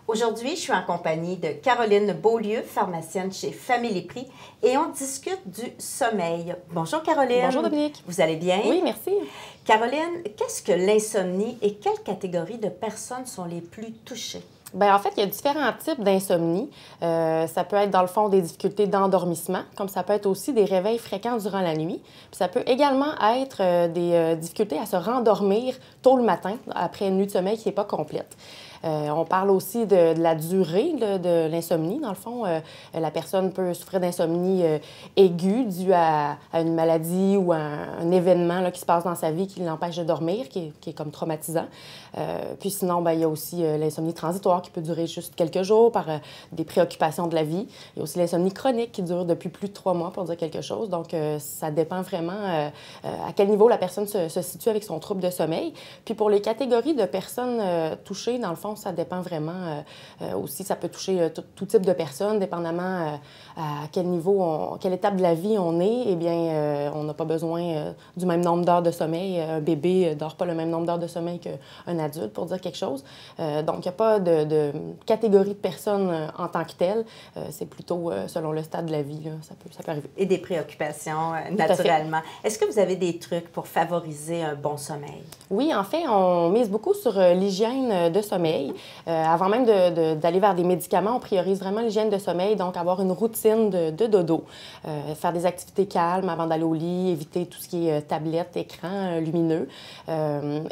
Aujourd'hui, je suis en compagnie de Caroline Beaulieu, pharmacienne chez Famille Prix, et on discute du sommeil. Bonjour Caroline. Bonjour Dominique. Vous allez bien? Oui, merci. Caroline, qu'est-ce que l'insomnie et quelles catégories de personnes sont les plus touchées? Bien, en fait, il y a différents types d'insomnie. Ça peut être, dans le fond, des difficultés d'endormissement, comme ça peut être aussi des réveils fréquents durant la nuit. Puis ça peut également être des difficultés à se rendormir tôt le matin, après une nuit de sommeil qui n'est pas complète. On parle aussi de la durée de l'insomnie. Dans le fond, la personne peut souffrir d'insomnie aiguë due à une maladie ou à un événement là, qui se passe dans sa vie qui l'empêche de dormir, qui est comme traumatisant. Puis sinon, bien, il y a aussi l'insomnie transitoire qui peut durer juste quelques jours par des préoccupations de la vie. Il y a aussi l'insomnie chronique qui dure depuis plus de 3 mois, pour dire quelque chose. Donc, ça dépend vraiment à quel niveau la personne se situe avec son trouble de sommeil. Puis pour les catégories de personnes touchées, dans le fond, ça dépend vraiment aussi. Ça peut toucher tout type de personnes, dépendamment à quel niveau, quelle étape de la vie on est. Eh bien, on n'a pas besoin du même nombre d'heures de sommeil. Un bébé ne dort pas le même nombre d'heures de sommeil qu'un adulte, pour dire quelque chose. Donc, il n'y a pas de catégorie de personnes en tant que telle. C'est plutôt selon le stade de la vie, là, ça peut arriver. Et des préoccupations, naturellement. Est-ce que vous avez des trucs pour favoriser un bon sommeil? Oui, en fait, on mise beaucoup sur l'hygiène de sommeil. Avant même d'aller vers des médicaments, on priorise vraiment l'hygiène de sommeil, donc avoir une routine de dodo, faire des activités calmes avant d'aller au lit, éviter tout ce qui est tablette, écran lumineux,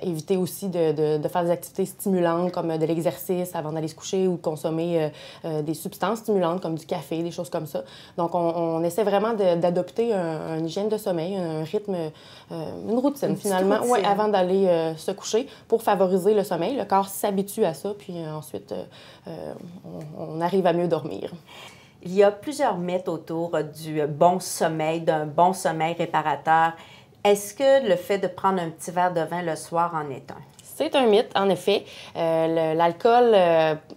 éviter aussi de faire des activités stimulantes comme de l'exercice avant d'aller se coucher ou de consommer des substances stimulantes comme du café, des choses comme ça. Donc, on essaie vraiment d'adopter une hygiène de sommeil, un rythme, une routine finalement, ouais, avant d'aller se coucher pour favoriser le sommeil. Le corps s'habitue à ça, puis ensuite, on arrive à mieux dormir. Il y a plusieurs mythes autour du bon sommeil, d'un bon sommeil réparateur. Est-ce que le fait de prendre un petit verre de vin le soir en est un? C'est un mythe, en effet. L'alcool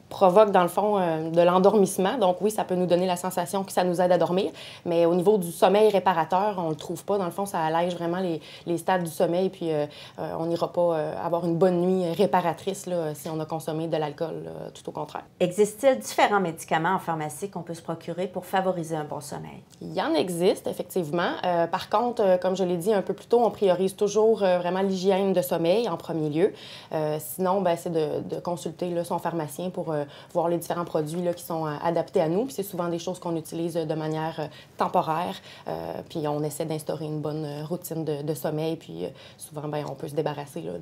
provoque, dans le fond, de l'endormissement. Donc oui, ça peut nous donner la sensation que ça nous aide à dormir. Mais au niveau du sommeil réparateur, on ne le trouve pas. Dans le fond, ça allège vraiment les stades du sommeil. Puis on n'ira pas avoir une bonne nuit réparatrice là, si on a consommé de l'alcool, tout au contraire. Existe-t-il différents médicaments en pharmacie qu'on peut se procurer pour favoriser un bon sommeil? Il y en existe, effectivement. Par contre, comme je l'ai dit un peu plus tôt, on priorise toujours vraiment l'hygiène de sommeil en premier lieu. Sinon, ben, c'est de consulter là, son pharmacien pour voir les différents produits là, qui sont adaptés à nous. Puis c'est souvent des choses qu'on utilise de manière temporaire. Puis on essaie d'instaurer une bonne routine de sommeil. Puis souvent, ben, on peut se débarrasser là,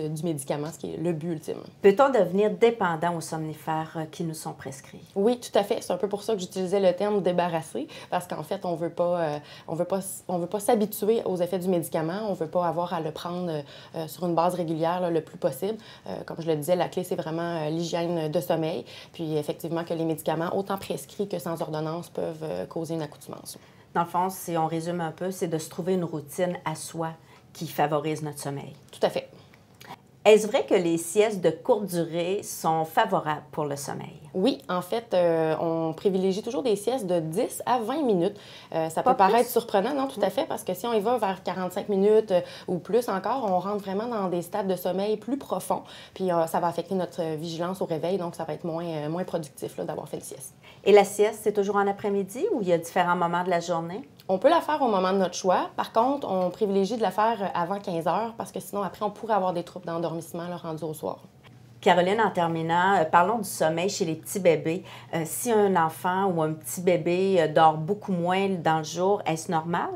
du médicament, ce qui est le but ultime. Peut-on devenir dépendant aux somnifères qui nous sont prescrits? Oui, tout à fait. C'est un peu pour ça que j'utilisais le terme « débarrasser », parce qu'en fait, on veut pas s'habituer aux effets du médicament. On veut pas avoir à le prendre sur une base régulière là, le plus possible. Comme je le disais, la clé, c'est vraiment l'hygiène de sommeil. Puis effectivement que les médicaments, autant prescrits que sans ordonnance, peuvent causer une accoutumance. Dans le fond, si on résume un peu, c'est de se trouver une routine à soi qui favorise notre sommeil. Tout à fait. Est-ce vrai que les siestes de courte durée sont favorables pour le sommeil? Oui, en fait, on privilégie toujours des siestes de 10 à 20 minutes. Ça peut paraître surprenant, non, tout à fait, parce que si on y va vers 45 minutes ou plus encore, on rentre vraiment dans des stades de sommeil plus profonds. Puis ça va affecter notre vigilance au réveil, donc ça va être moins productif d'avoir fait une sieste. Et la sieste, c'est toujours en après-midi ou il y a différents moments de la journée? On peut la faire au moment de notre choix. Par contre, on privilégie de la faire avant 15 heures parce que sinon, après, on pourrait avoir des troubles d'endormissement rendus au soir. Caroline, en terminant, parlons du sommeil chez les petits bébés. Si un enfant ou un petit bébé dort beaucoup moins dans le jour, est-ce normal?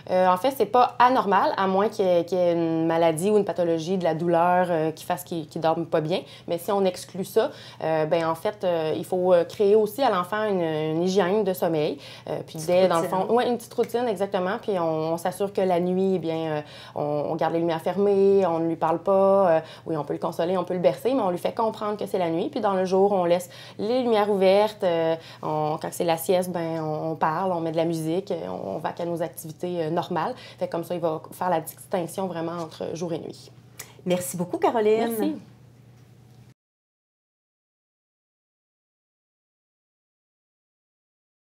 En fait, c'est pas anormal, à moins qu'il y ait une maladie ou une pathologie, de la douleur qui fasse qu'il ne dorme pas bien. Mais si on exclut ça, ben en fait, il faut créer aussi à l'enfant une hygiène de sommeil. Puis dans le fond, ouais, une petite routine, exactement. Puis on s'assure que la nuit, eh bien, on garde les lumières fermées, on ne lui parle pas. Oui, on peut le consoler, on peut le bercer, mais on lui fait comprendre que c'est la nuit. Puis dans le jour, on laisse les lumières ouvertes. Quand c'est la sieste, ben on parle, on met de la musique, on va à nos activités normales. Fait comme ça, il va faire la distinction vraiment entre jour et nuit. Merci beaucoup, Caroline. Merci.